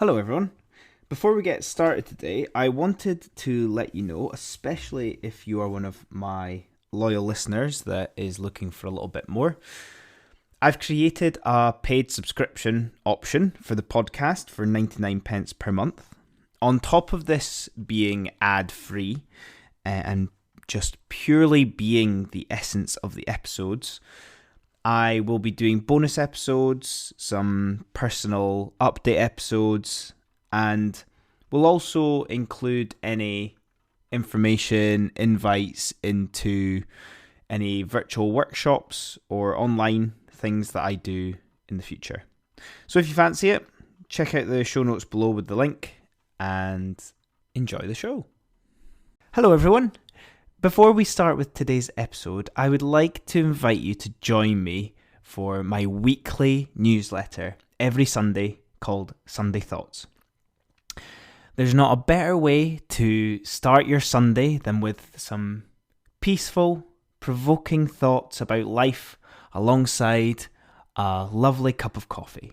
Hello everyone. Before we get started today, I wanted to let you know, especially if you are one of my loyal listeners that is looking for a little bit more, I've created a paid subscription option for the podcast for 99 pence per month. On top of this being ad-free and just purely being the essence of the episodes, I will be doing bonus episodes, some personal update episodes, and we'll also include any information, invites into any virtual workshops or online things that I do in the future. So if you fancy it, check out the show notes below with the link and enjoy the show. Hello everyone. Before we start with today's episode, I would like to invite you to join me for my weekly newsletter every Sunday called Sunday Thoughts. There's not a better way to start your Sunday than with some peaceful, provoking thoughts about life alongside a lovely cup of coffee.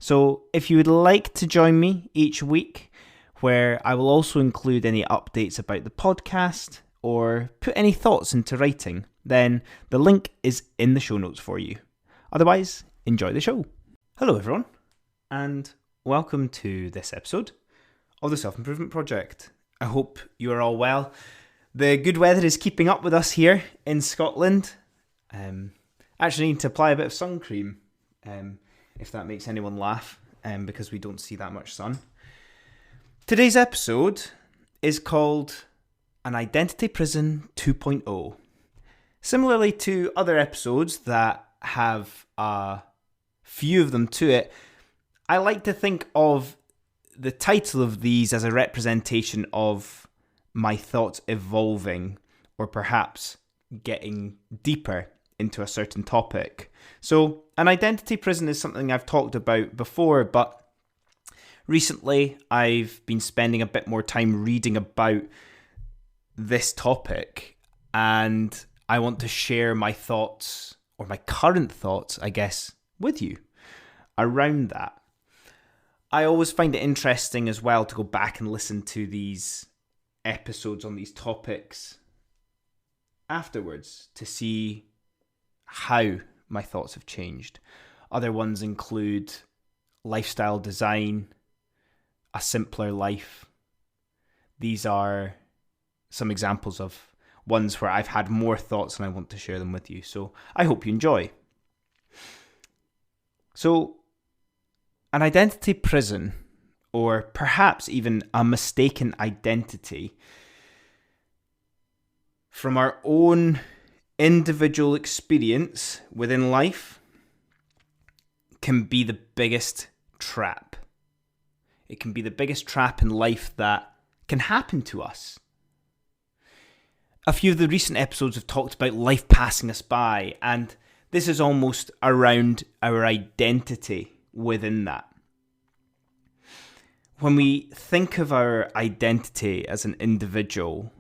So if you would like to join me each week, where I will also include any updates about the podcast, or put any thoughts into writing, then the link is in the show notes for you. Otherwise, enjoy the show. Hello everyone, and welcome to this episode of the Self-Improvement Project. I hope you are all well. The good weather is keeping up with us here in Scotland. Actually need to apply a bit of sun cream, if that makes anyone laugh, because we don't see that much sun. Today's episode is called An Identity Prison 2.0. Similarly to other episodes that have a few of them to it, I like to think of the title of these as a representation of my thoughts evolving or perhaps getting deeper into a certain topic. So an identity prison is something I've talked about before, but recently I've been spending a bit more time reading about this topic, and I want to share my thoughts, or my current thoughts, I guess, with you around that. I always find it interesting as well to go back and listen to these episodes on these topics afterwards to see how my thoughts have changed. Other ones include lifestyle design, a simpler life. These are some examples of ones where I've had more thoughts and I want to share them with you. So I hope you enjoy. So an identity prison, or perhaps even a mistaken identity from our own individual experience within life, can be the biggest trap. It can be the biggest trap in life that can happen to us. A few of the recent episodes have talked about life passing us by, and this is almost around our identity within that. When we think of our identity as an individual,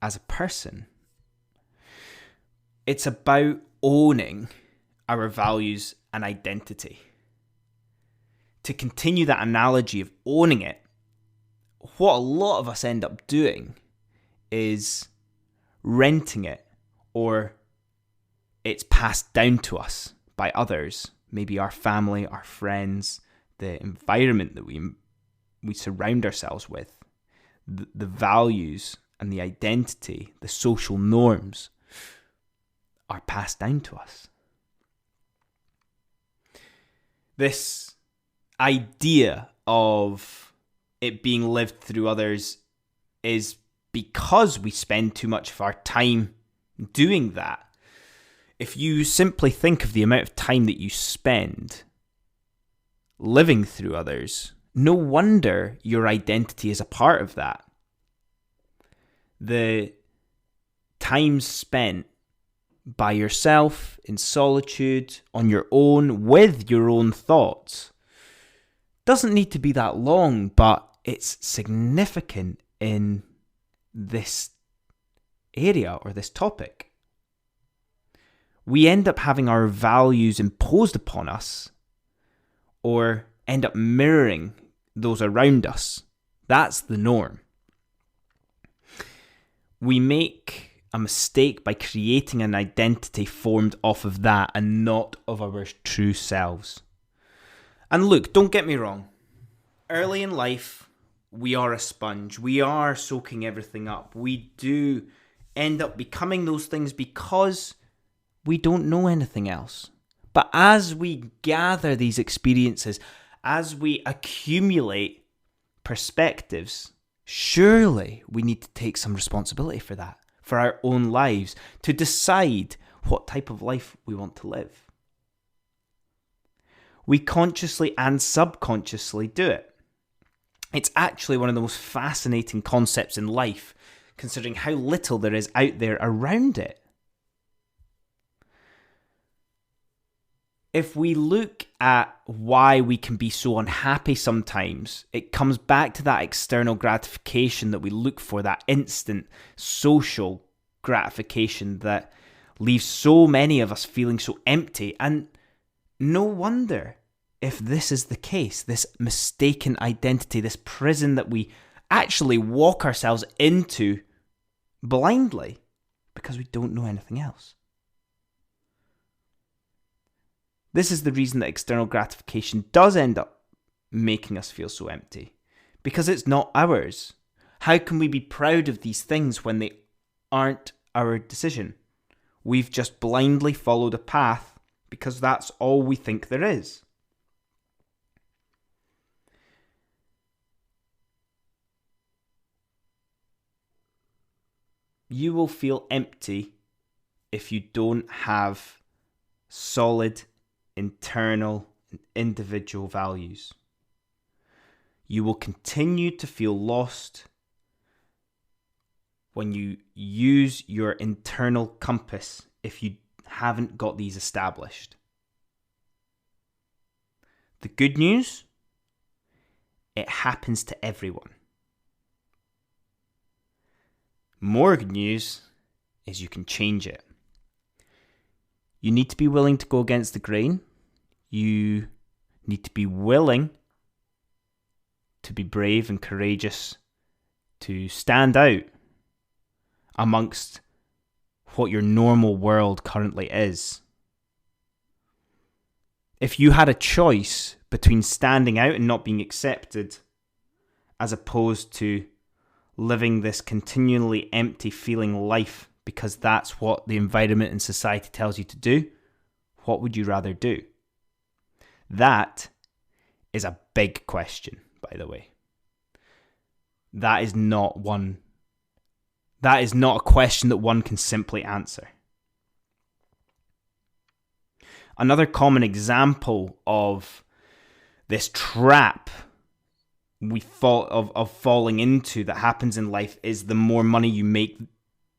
as a person, it's about owning our values and identity. To continue that analogy of owning it, what a lot of us end up doing is renting it, or it's passed down to us by others, maybe our family, our friends, the environment that we surround ourselves with, the values and the identity, the social norms are passed down to us. This idea of it being lived through others is because we spend too much of our time doing that. If you simply think of the amount of time that you spend living through others, no wonder your identity is a part of that. The time spent by yourself, in solitude, on your own, with your own thoughts, doesn't need to be that long, but it's significant in this area or this topic. We end up having our values imposed upon us, or end up mirroring those around us. That's the norm. We make a mistake by creating an identity formed off of that and not of our true selves. And look, don't get me wrong. Early in life, we are a sponge. We are soaking everything up. We do end up becoming those things because we don't know anything else. But as we gather these experiences, as we accumulate perspectives, surely we need to take some responsibility for that, for our own lives, to decide what type of life we want to live. We consciously and subconsciously do it. It's actually one of the most fascinating concepts in life, considering how little there is out there around it. If we look at why we can be so unhappy sometimes, it comes back to that external gratification that we look for, that instant social gratification that leaves so many of us feeling so empty. And no wonder if this is the case, this mistaken identity, this prison that we actually walk ourselves into blindly because we don't know anything else. This is the reason that external gratification does end up making us feel so empty, because it's not ours. How can we be proud of these things when they aren't our decision? We've just blindly followed a path because that's all we think there is. You will feel empty if you don't have solid internal and individual values. You will continue to feel lost when you use your internal compass if you haven't got these established. The good news, it happens to everyone. More good news is you can change it. You need to be willing to go against the grain. You need to be willing to be brave and courageous, to stand out amongst what your normal world currently is. If you had a choice between standing out and not being accepted, as opposed to living this continually empty feeling life because that's what the environment and society tells you to do, what would you rather do? That is a big question, by the way. That is not a question that one can simply answer. Another common example of this trap of falling into that happens in life is the more money you make,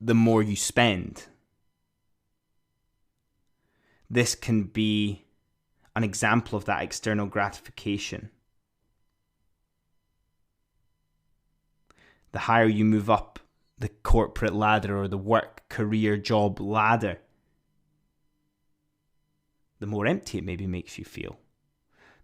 the more you spend. This can be an example of that external gratification. The higher you move up the corporate ladder or the work, career, job ladder, the more empty it maybe makes you feel.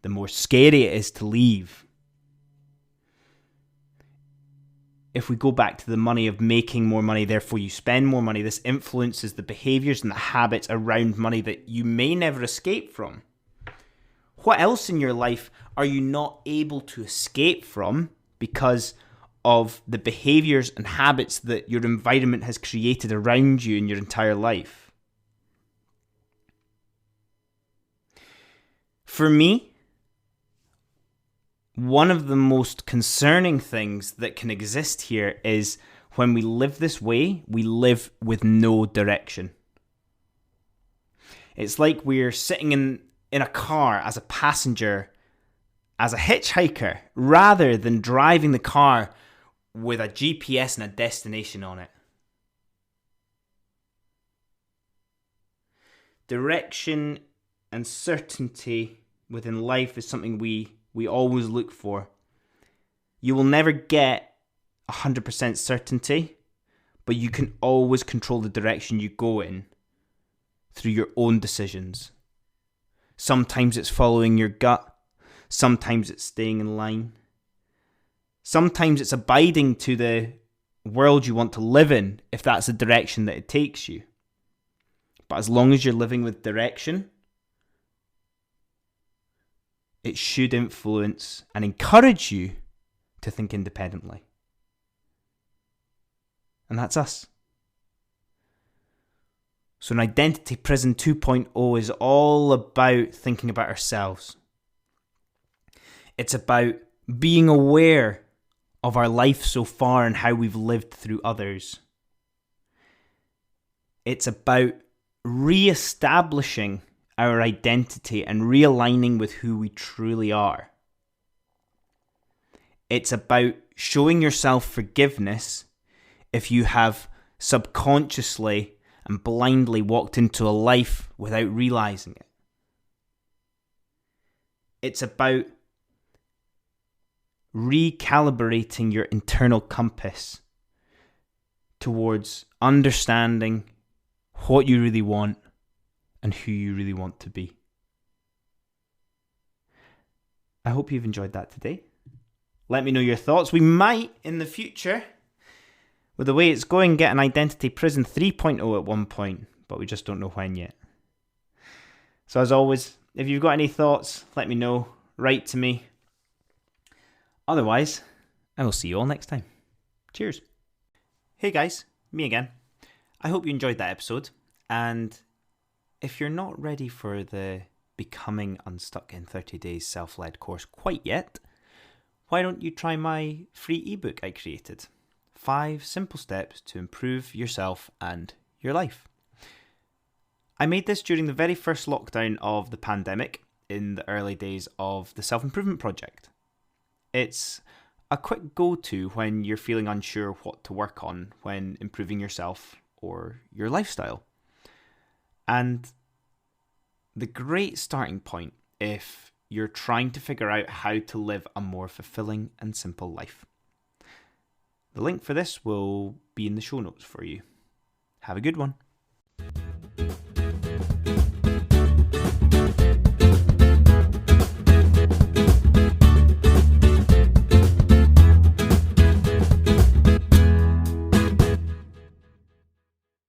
The more scary it is to leave. If we go back to the money of making more money, therefore you spend more money, this influences the behaviours and the habits around money that you may never escape from. What else in your life are you not able to escape from because of the behaviours and habits that your environment has created around you in your entire life? For me, one of the most concerning things that can exist here is when we live this way, we live with no direction. It's like we're sitting in a car as a passenger, as a hitchhiker, rather than driving the car with a GPS and a destination on it. Direction and certainty within life is something we always look for. You will never get 100% certainty, but you can always control the direction you go in through your own decisions. Sometimes it's following your gut, sometimes it's staying in line. Sometimes it's abiding to the world you want to live in if that's the direction that it takes you. But as long as you're living with direction, it should influence and encourage you to think independently. And that's us. So an Identity Prison 2.0 is all about thinking about ourselves. It's about being aware of our life so far and how we've lived through others. It's about re-establishing our identity and realigning with who we truly are. It's about showing yourself forgiveness if you have subconsciously and blindly walked into a life without realizing it. It's about recalibrating your internal compass towards understanding what you really want and who you really want to be. I hope you've enjoyed that today. Let me know your thoughts. We might, in the future, with the way it's going, get an Identity Prison 3.0 at one point, but we just don't know when yet. So as always, if you've got any thoughts, let me know. Write to me. Otherwise, I will see you all next time. Cheers. Hey guys, me again. I hope you enjoyed that episode. And if you're not ready for the Becoming Unstuck in 30 Days self-led course quite yet, why don't you try my free ebook I created? 5 simple steps to improve yourself and your life. I made this during the very first lockdown of the pandemic in the early days of the self-improvement project. It's a quick go-to when you're feeling unsure what to work on when improving yourself or your lifestyle. And the great starting point if you're trying to figure out how to live a more fulfilling and simple life. The link for this will be in the show notes for you. Have a good one.